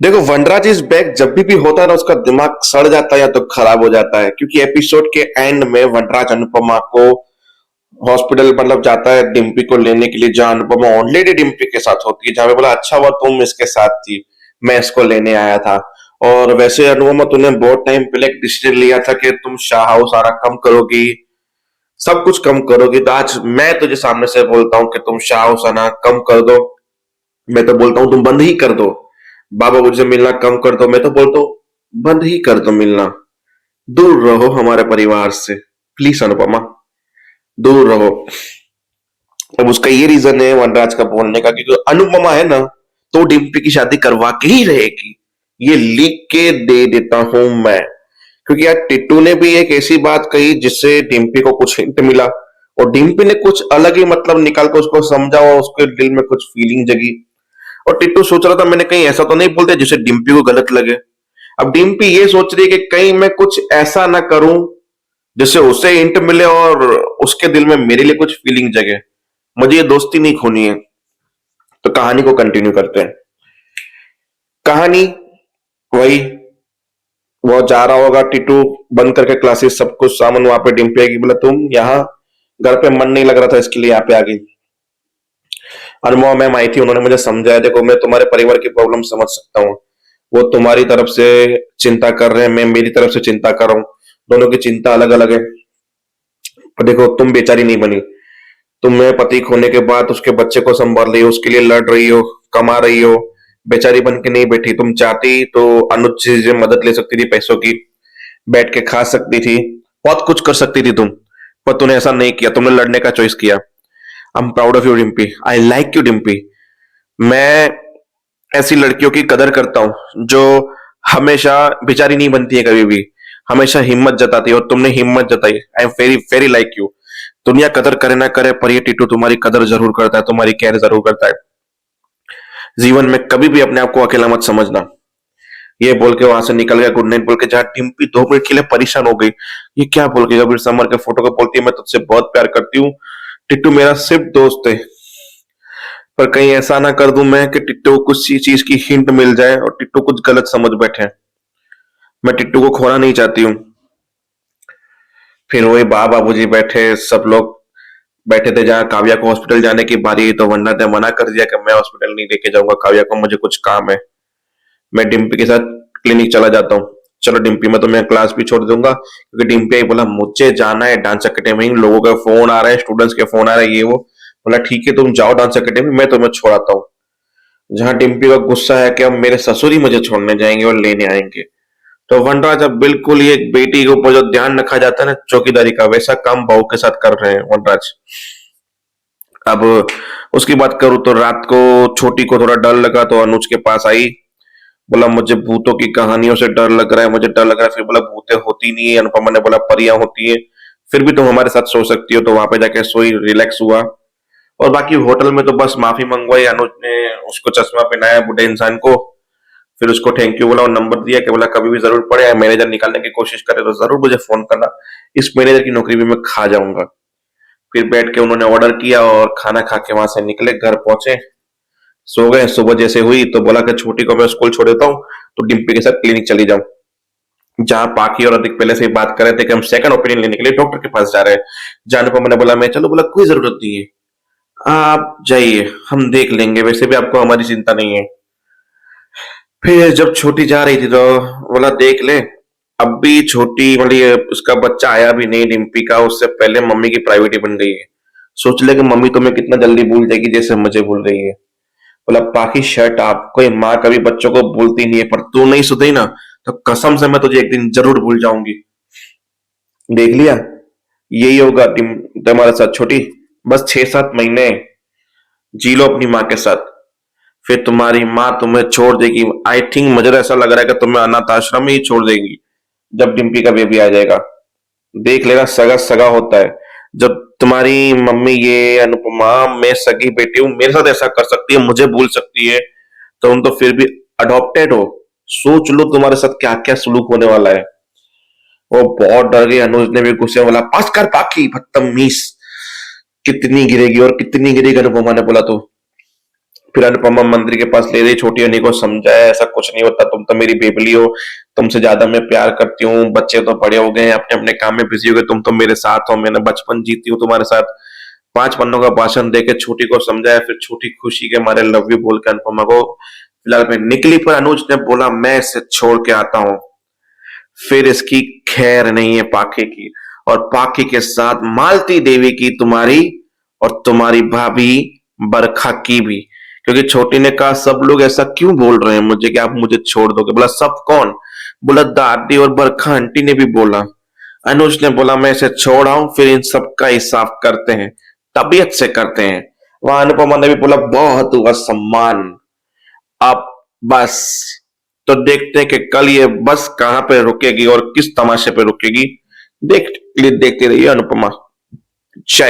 देखो, वनराज is back जब भी होता है ना, उसका दिमाग सड़ जाता है या तो खराब हो जाता है, क्योंकि एपिसोड के एंड में वनराज अनुपमा को हॉस्पिटल मतलब जाता है डिम्पी को लेने के लिए, जहां अनुपमा ऑलरेडी डिम्पी के साथ होती है, जहां पे बोला अच्छा हुआ तुम इसके साथ थी, मैं इसको लेने आया था। और वैसे अनुपमा, तूने बहुत टाइम पहले एक डिसीजन लिया था कि तुम शाह हाउस आना कम करोगी, सब कुछ कम करोगी, तो आज मैं तुझे सामने से बोलता हूँ कि तुम शाह हाउस आना कम कर दो। मैं तो बोलता हूँ तुम बंद ही कर दो। बाबा मुझसे मिलना कम कर दो। मैं तो बोलता हूँ बंद ही कर दो मिलना। दूर रहो हमारे परिवार से, प्लीज अनुपमा, दूर रहो। अब उसका ये रीजन है वनराज का बोलने का, क्योंकि अनुपमा है ना, तो डिम्पी की शादी करवा के ही रहेगी। ये लिख के दे देता हूं मैं, क्योंकि यार टिट्टू ने भी एक ऐसी बात कही जिससे डिम्पी को कुछ हिंट मिला, और डिम्पी ने कुछ अलग ही मतलब निकाल कर उसको समझा, और उसके दिल में कुछ फीलिंग जगी। और टिट्टू सोच रहा था मैंने कहीं ऐसा तो नहीं बोल दिया जिससे डिम्पी को गलत लगे। अब डिम्पी ये सोच रही है कि कहीं मैं कुछ ऐसा ना करूं जिससे उसे हिंट मिले और उसके दिल में मेरे लिए कुछ फीलिंग जगे। मुझे ये दोस्ती नहीं खोनी है। तो कहानी को कंटिन्यू करते हैं। कहानी वही, वो जा रहा होगा टिट्टू, बंद करके क्लासेस सब कुछ सामान, वहां पे डिम्पी आएगी, बोला तुम यहाँ घर पे मन नहीं लग रहा था इसके लिए यहाँ पे आ गई। अनुपमा मैम आई थी, उन्होंने मुझे समझाया, देखो मैं तुम्हारे परिवार की प्रॉब्लम समझ सकता हूँ, वो तुम्हारी तरफ से चिंता कर रहे हैं, मैं मेरी तरफ से चिंता कर रहा हूँ, दोनों की चिंता अलग अलग है। और देखो तुम बेचारी नहीं बनी, तुम्हें पति खोने के बाद उसके बच्चे को संभाल रही हो, उसके लिए लड़ रही हो, कमा रही हो, बेचारी बन के नहीं बैठी। तुम चाहती तो अनुज से मदद ले सकती थी पैसों की, बैठ के खा सकती थी, बहुत कुछ कर सकती थी तुम, पर तूने ऐसा नहीं किया, तुमने लड़ने का चॉइस किया। I am proud of you Dimpy, I like you Dimpy. मैं ऐसी लड़कियों की कदर करता हूं जो हमेशा बेचारी नहीं बनती है कभी भी, हमेशा हिम्मत जताती है, और तुमने हिम्मत जताई। I am very very like you. दुनिया कदर करे ना करे, पर ये टीटू तुम्हारी कदर जरूर करता है, तुम्हारी केयर जरूर करता है। जीवन में कभी भी अपने आप को अकेला मत समझना। ये बोल के वहां से निकल गया, गुड नाइट बोल के, जहां टिम्पी 2 मिनट के लिए परेशान हो गई। ये क्या बोल के कबीर समर के फोटो को बोलती है मैं तुझसे बहुत प्यार करती हूँ, टिट्टू मेरा सिर्फ दोस्त है। पर कहीं ऐसा ना कर दूं मैं कि टिट्टू को कुछ चीज की हिंट मिल जाए और टिट्टू कुछ गलत समझ बैठे। मैं टिट्टू को खोना नहीं चाहती हूँ। फिर वही बाबूजी बैठे, सब लोग बैठे थे, जहाँ काव्या को हॉस्पिटल जाने की बारी आई, तो वन्ना ने मना कर दिया कि मैं हॉस्पिटल नहीं लेके जाऊंगा काव्या को, मुझे कुछ काम है, मैं डिम्पी के साथ क्लिनिक चला जाता हूँ। चलो डिम्पी, मैं तुम्हें क्लास भी छोड़ दूंगा, क्योंकि डिम्पी आई बोला मुझे जाना है डांस अकेडमी, लोगों का फोन आ रहा है, स्टूडेंट्स के फोन आ रहा है, ये वो। बोला ठीक है तुम जाओ डांस अकेडमी, मैं तुम्हें छोड़ाता हूँ। जहां डिम्पी का गुस्सा है कि अब मेरे ससुर ही मुझे छोड़ने जाएंगे और लेने आएंगे। तो वनराज अब बिल्कुल ही एक बेटी के ऊपर जो ध्यान रखा जाता है ना चौकीदारी का, वैसा काम बहू के साथ कर रहे हैं वनराज। अब उसकी बात करूं तो रात को छोटी को थोड़ा डर लगा, तो अनुज के पास आई, बोला मुझे भूतों की कहानियों से डर लग रहा है, मुझे डर लग रहा है। फिर बोला भूतें होती नहीं है, अनुपमा ने बोला परियां होती है, फिर भी तुम हमारे साथ सो सकती हो। तो वहां पे जाके सोई, रिलैक्स हुआ। और बाकी होटल में तो बस माफी मंगवाई, अनुज ने उसको चश्मा पहनाया बूढ़े इंसान को, फिर उसको थैंक यू बोला और नंबर दिया कि बोला कभी भी जरूरत पड़े या मैनेजर निकालने की कोशिश करे तो जरूर मुझे फोन करना, इस मैनेजर की नौकरी भी मैं खा जाऊंगा। फिर बैठ के उन्होंने ऑर्डर किया और खाना खा के वहां से निकले, घर पहुंचे, सो गए। सुबह जैसे हुई तो बोला कि छोटी को मैं स्कूल छोड़ देता हूँ, तो डिम्पी के साथ क्लिनिक चली जाऊं, जहां पाखी और अधिक पहले से ही बात कर रहे थे कि हम सेकंड ओपिनियन लेने के लिए डॉक्टर के पास जा रहे हैं। जाने पर मैंने बोला मैं चलो, बोला कोई जरूरत नहीं है, आप जाइए, हम देख लेंगे, वैसे भी आपको हमारी चिंता नहीं है। फिर जब छोटी जा रही थी तो बोला देख ले, अब भी छोटी मतलब उसका बच्चा आया भी नहीं डिम्पी का, उससे पहले मम्मी की प्राइवेटी बन गई है। सोच ले कि मम्मी तुम्हें कितना जल्दी भूल जाएगी जैसे मुझे भूल रही है। बोला पाकि शर्ट आप, कोई माँ कभी बच्चों को भूलती नहीं है, पर तू नहीं सुधरी ना तो कसम से मैं तुझे एक दिन जरूर भूल जाऊंगी। देख लिया, यही होगा तुम्हारे साथ छोटी, बस 6-7 महीने जी लो अपनी माँ के साथ, फिर तुम्हारी माँ तुम्हें छोड़ देगी। आई थिंक मुझे तो ऐसा लग रहा है कि तुम्हें अनाथ आश्रम में ही छोड़ देगी जब डिम्पी का बेबी आ जाएगा। देख लेना, सगा सगा होता है। जब तुम्हारी मम्मी ये अनुपमा, मैं सगी बेटी हूँ, मेरे साथ ऐसा कर सकती है, मुझे भूल सकती है, तो तुम तो फिर भी अडॉप्टेड हो। सोच लो तुम्हारे साथ क्या क्या सुलूक होने वाला है। वो बहुत डर गई, अनुज ने भी गुस्से में बोला पास कर पाखी बदतमीज, कितनी गिरेगी और कितनी गिरेगी, अनुपमा ने बोला। तो फिर अनुपमा मंदिर के पास ले गई, छोटी अनी को समझाया ऐसा कुछ नहीं होता, तुम तो मेरी बेबली हो, तुमसे ज्यादा मैं प्यार करती हूँ, बच्चे तो बड़े हो गए हैं, अपने अपने काम में बिजी हो गए, तुम तो मेरे साथ हो, मैंने बचपन जीती हूँ तुम्हारे साथ। 5 पन्नों का भाषण देके छोटी को समझाया, फिर छोटी खुशी के मारे लव यू बोल के अनुपमा को फिलहाल में निकली, पर अनुज ने बोला मैं इसे छोड़ के आता हूँ, फिर इसकी खैर नहीं है पाखी की, और पाखी के साथ मालती देवी की, तुम्हारी और तुम्हारी भाभी बरखा की भी। क्योंकि छोटी ने कहा सब लोग ऐसा क्यों बोल रहे हैं मुझे कि आप मुझे छोड़ दोगे। बोला सब कौन? बोला दादी और बरखा आंटी ने भी बोला। अनुज ने बोला मैं इसे छोड़ आऊं, फिर इन सब का हिसाब करते हैं, तबीयत से करते हैं। वहां अनुपमा ने भी बोला बहुत हुआ सम्मान, अब बस। तो देखते हैं कि कल ये बस कहां पे रुकेगी और किस तमाशे पे रुकेगी। देखते रहिए अनुपमा। जय